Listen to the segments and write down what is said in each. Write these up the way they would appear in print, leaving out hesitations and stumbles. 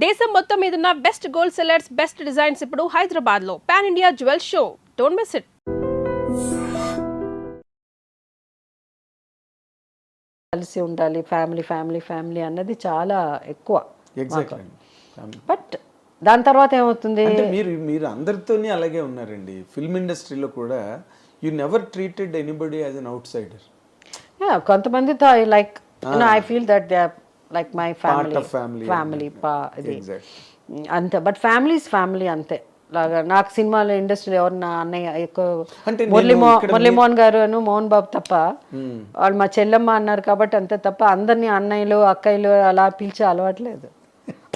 దేశం మొత్తం మీదున్న best gold sellers, best designs ఇప్పుడు హైదరాబాద్ లో pan India jewel show. Don't miss it. కలిసి ఉండాలి, ఫ్యామిలీ ఫ్యామిలీ ఫ్యామిలీ అన్నది చాలా ఎక్కువ. ఎగ్జాక్ట్లీ. బట్ దాని తర్వాత ఏమవుతుంది, అంటే మీరు అందరితోనే అలాగే ఉన్నారండి. ఫిల్మ్ ఇండస్ట్రీలో కూడా you never treated anybody as an outsider. కొంతమందితో I like I feel that they are like my family family ఇది అంతే. బట్ ఫ్యామిలీస్ ఫ్యామిలీ అంతే. లాగా నాకు సినిమాలో ఇండస్ట్రీలో ఎవరు నా అన్నయ్య ఎక్కువ మురళీమోహన్ గారు అను మోహన్ బాబు తప్ప, వాళ్ళు మా చెల్లెమ్మ అన్నారు కాబట్టి అంతే తప్ప అందరినీ అన్నయ్యలు అక్కయ్యలు అలా పిలిచే అలవాట్లేదు.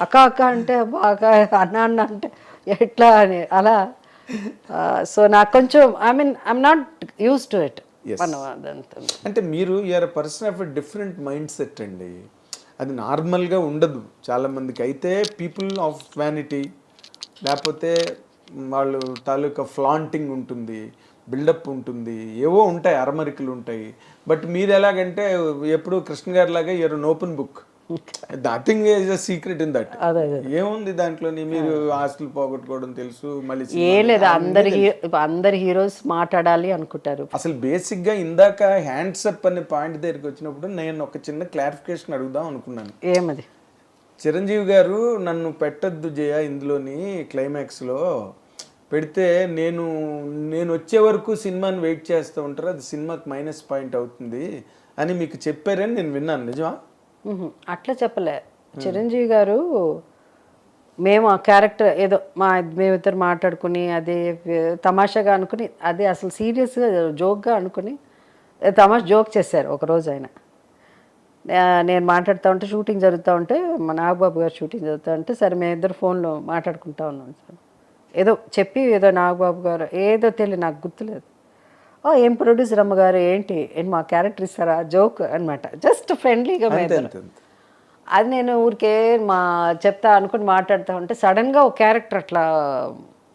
అక్క అక్క అంటే బాగా, అన్న అన్న అంటే ఎట్లా అని అలా. సో నాకు కొంచెం I'm not used to it. అంటే మీరు you're person of a different mind set అండి. అది నార్మల్గా ఉండదు చాలామందికి. అయితే పీపుల్ ఆఫ్ వ్యానిటీ, లేకపోతే వాళ్ళు తాలూకా ఫ్లాంటింగ్ ఉంటుంది, బిల్డప్ ఉంటుంది, ఏవో ఉంటాయి, అరమరికలు ఉంటాయి. బట్ మీరు ఎలాగంటే ఎప్పుడు కృష్ణ గారి లాగా you're an open book. Nothing is a secret in that. ఏముంది దాంట్లో? మీరు ఆస్తులు పోగొట్టుకోవడం తెలుసు, మళ్ళీ ఏ లేదు. అందరి హీరోస్ మాట్లాడాలి అనుకుంటారు. అసలు బేసిక్ గా ఇందాక హ్యాండ్స్ అప్ అనే పాయింట్ దగ్గరికి వచ్చినప్పుడు నేను ఒక చిన్న క్లారిఫికేషన్ అడుగుదాం అనుకున్నాను. ఏమది? చిరంజీవి గారు నన్ను పెట్టద్దు జయ ఇందులోని క్లైమాక్స్లో పెడితే నేను వచ్చే వరకు సినిమాని వెయిట్ చేస్తూ ఉంటారు, అది సినిమాకి మైనస్ పాయింట్ అవుతుంది అని మీకు చెప్పారని నేను విన్నాను. నిజమా? అట్లా చెప్పలే చిరంజీవి గారు. మేము ఆ క్యారెక్టర్ ఏదో మేమిద్దరు మాట్లాడుకుని అదే తమాషాగా అనుకుని, అదే అసలు సీరియస్గా జోక్గా అనుకుని జోక్ చేశారు ఒకరోజు. ఆయన నేను మాట్లాడుతూ ఉంటే, షూటింగ్ జరుగుతూ ఉంటే, మా నాగబాబు గారు షూటింగ్ జరుగుతూ ఉంటే, సరే మేమిద్దరు ఫోన్లో మాట్లాడుకుంటా ఉన్నాం సార్. ఏదో చెప్పి ఏదో నాగబాబు గారు ఏదో తెలియదు, నాకు గుర్తులేదు. ఏం ప్రొడ్యూసర్ అమ్మగారు ఏంటి మా క్యారెక్టర్ ఇస్తారా జోక్ అనమాట, జస్ట్ ఫ్రెండ్లీగా. అది నేను ఊరికే చెప్తా అనుకుని మాట్లాడుతూ ఉంటే సడన్గా ఒక క్యారెక్టర్ అట్లా,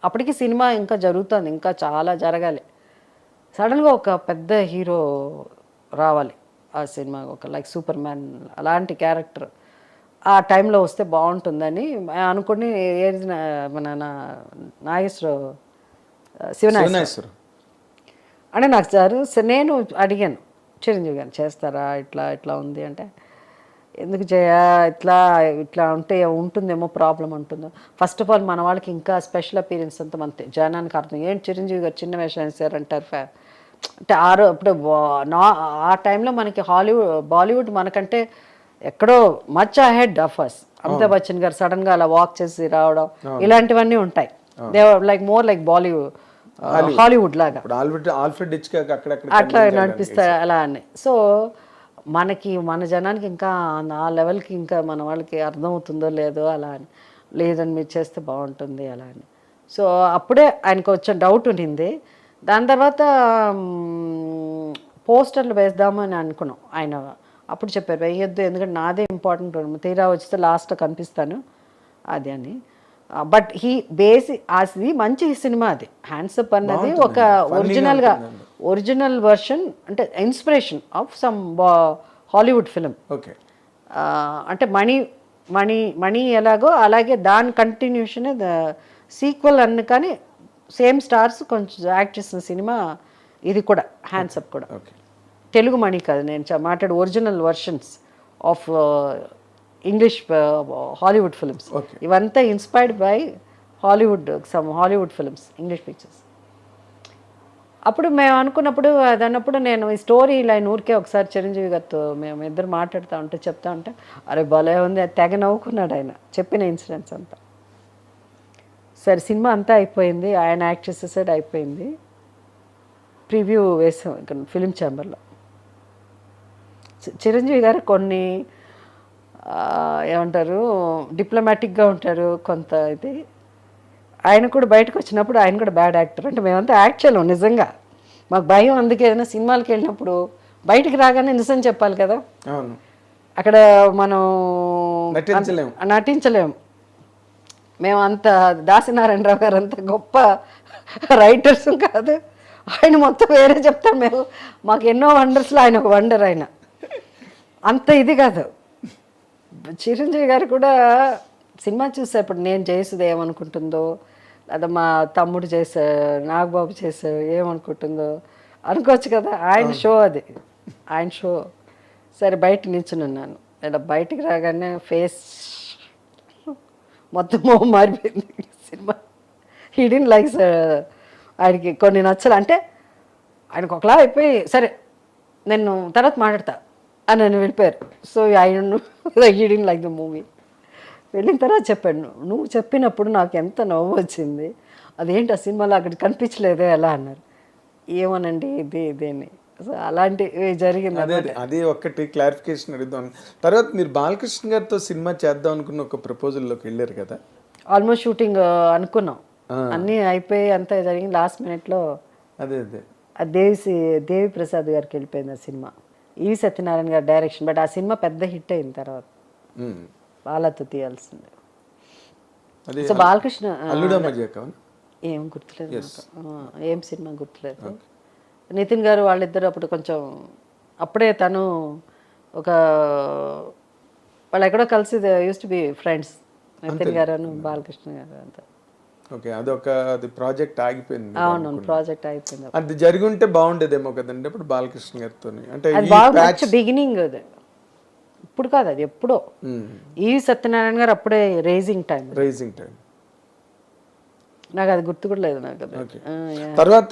అప్పటికి సినిమా ఇంకా జరుగుతుంది, ఇంకా చాలా జరగాలి. సడన్గా ఒక పెద్ద హీరో రావాలి ఆ సినిమా, ఒక లైక్ సూపర్ మ్యాన్ అలాంటి క్యారెక్టర్ ఆ టైంలో వస్తే బాగుంటుందని అనుకుని మన నాగేశ్వరరావు, శివనాగేశ్వరరావు అంటే నాకు సార్ నేను అడిగాను, చిరంజీవి గారు చేస్తారా ఇట్లా ఇట్లా ఉంది అంటే, ఎందుకు ఇట్లా ఉంటే ఉంటుందేమో ప్రాబ్లం ఉంటుందో. ఫస్ట్ ఆఫ్ ఆల్ మన వాళ్ళకి ఇంకా స్పెషల్ అపీరెన్స్ అంతా అంతే, జనానికి అర్థం ఏంటి చిరంజీవి గారు చిన్న వేషం వేశారు అంటారు. అంటే ఇప్పుడు ఆ టైంలో మనకి బాలీవుడ్ మనకంటే ఎక్కడో much ahead of us. Amitabh Bachchan గారు సడన్గా అలా వాక్ చేసి రావడం ఇలాంటివన్నీ ఉంటాయి. They like more like Hollywood లాగా అట్లా నడిపిస్తారు అలా అని. సో మనకి మన జనానికి ఇంకా ఆ లెవెల్కి ఇంకా మన వాళ్ళకి అర్థమవుతుందో లేదో అలా అని, లేదని మీరు చేస్తే బాగుంటుంది అలా అని. సో అప్పుడే ఆయనకు వచ్చిన డౌట్ ఉండింది. దాని తర్వాత పోస్టర్లు వేద్దామని అనుకున్నాం. ఆయన అప్పుడు చెప్పారు వేయొద్దు, ఎందుకంటే నాదే ఇంపార్టెంట్, తీరా వచ్చితే లాస్ట్లో కనిపిస్తాను అది అని. బట్ అది మంచి సినిమా. అది హ్యాండ్సప్ అన్నది ఒక ఒరిజినల్ వర్షన్, అంటే inspiration of some Hollywood film. అంటే మణి ఎలాగో అలాగే దాని కంటిన్యూషన్ సీక్వెల్ అన్ని, కానీ సేమ్ స్టార్స్ కొంచెం యాక్ట్ చేసిన సినిమా ఇది కూడా, హ్యాండ్సప్ కూడా. తెలుగు మణి కాదు నేను మాట్లాడే original versions of English Hollywood films. ఇవంతా inspired by Hollywood films, English pictures. అప్పుడు మేము అనుకున్నప్పుడు అదన్నప్పుడు నేను ఈ స్టోరీ లైన్ ఊరికే ఒకసారి చిరంజీవి గారితో మేము ఇద్దరు మాట్లాడుతూ ఉంటే చెప్తా ఉంటే, అరే భలే ఉంది, తెగ నవ్వుకున్నాడు ఆయన చెప్పిన ఇన్సిడెంట్స్ అంతా. సరే సినిమా అంతా అయిపోయింది, ఆయన యాక్ట్ చేసేసాడు, అయిపోయింది. ప్రివ్యూ వేసాం ఇక్కడ ఫిలిం ఛాంబర్లో. చిరంజీవి గారు కొన్ని ఏమంటారు డిప్లొమాటిక్గా ఉంటారు కొంత. ఇది ఆయన కూడా బయటకు వచ్చినప్పుడు ఆయన కూడా బ్యాడ్ యాక్టర్. అంటే మేమంతా యాక్ట్ చేయలేము నిజంగా, మాకు భయం. అందుకే ఏదైనా సినిమాలకు వెళ్ళినప్పుడు బయటికి రాగానే నిజం చెప్పాలి కదా, అక్కడ మనం నటించలేము. మేము అంత దాసినారాయణరావు గారు అంత గొప్ప రైటర్స్ కాదు, ఆయన మొత్తం వేరే చెప్తాం. మాకు ఎన్నో వండర్స్లో ఆయన ఒక వండర్. ఆయన అంత ఇది కాదు. చిరంజీవి గారు కూడా సినిమా చూసేప్పుడు నేను చేసేది ఏమనుకుంటుందో, లేదా మా తమ్ముడు చేశారు, నాగబాబు చేశారు ఏమనుకుంటుందో అనుకోవచ్చు కదా. ఆయన షో అది, ఆయన షో. సరే బయట నిల్చున్నాను, ఇలా బయటికి రాగానే ఫేస్ మొత్తం మొహం మారిపోయింది. సినిమా హీడిన్ లైక్స్, ఆయనకి కొన్ని నచ్చలు అంటే ఆయనకు ఒకలా అయిపోయి సరే నేను తర్వాత మాట్లాడతా అని నన్ను వెళ్ళిపోయారు. సో ఆయన హీడిన్ లైక్ ద మూవీ. వెళ్ళిన తర్వాత చెప్పాను, నువ్వు చెప్పినప్పుడు నాకు ఎంత నవ్వు వచ్చింది, అదేంటి ఆ సినిమాలో అక్కడ కనిపించలేదే ఎలా అన్నారు. ఏమోనండి ఇదేని. సో అలాంటివి జరిగింది. అదే ఒక్కటి క్లారిఫికేషన్ అడుగుదాం. తర్వాత మీరు బాలకృష్ణ గారితో సినిమా చేద్దాం అనుకున్న ఒక ప్రపోజల్లోకి వెళ్ళారు కదా. ఆల్మోస్ట్ షూటింగ్ అనుకున్నాం, అన్నీ అయిపోయి అంతా జరిగింది. లాస్ట్ మినిట్లో అదే ఆ దేవి ప్రసాద్ గారికి వెళ్ళిపోయింది ఆ సినిమా. ఈవి సత్యనారాయణ గారి డైరెక్షన్. బట్ ఆ సినిమా పెద్ద హిట్ అయింది తర్వాత, వాళ్ళతో తీయాల్సిందే. సో బాలకృష్ణ అల్లుడా మజాకా ఏం గుర్తులేదు నాకు. ఏం సినిమా గుర్తులేదు. నితిన్ గారు వాళ్ళిద్దరు అప్పుడు కొంచెం అప్పుడే తను ఒక వాళ్ళు ఎక్కడో కలిసి used to be friends, Nithin గారు బాలకృష్ణ గారు అంతా. ఓకే, అది ప్రాజెక్ట్ ఆగిపోయింది. అవును, ప్రాజెక్ట్ అయిపోయింది. అది జరిగి ఉంటే బాగుండేదేమో కదండి అప్పుడు బాలకృష్ణ గారితో. అంటే అది బాగా బిగినింగ్, అది ఇప్పుడు కాదు, అది ఎప్పుడో. ఈ సత్యనారాయణ గారు అప్పుడే రైజింగ్ టైం రైజింగ్ టైం నాకు అది గుర్తు కూడా లేదు నాకు. తర్వాత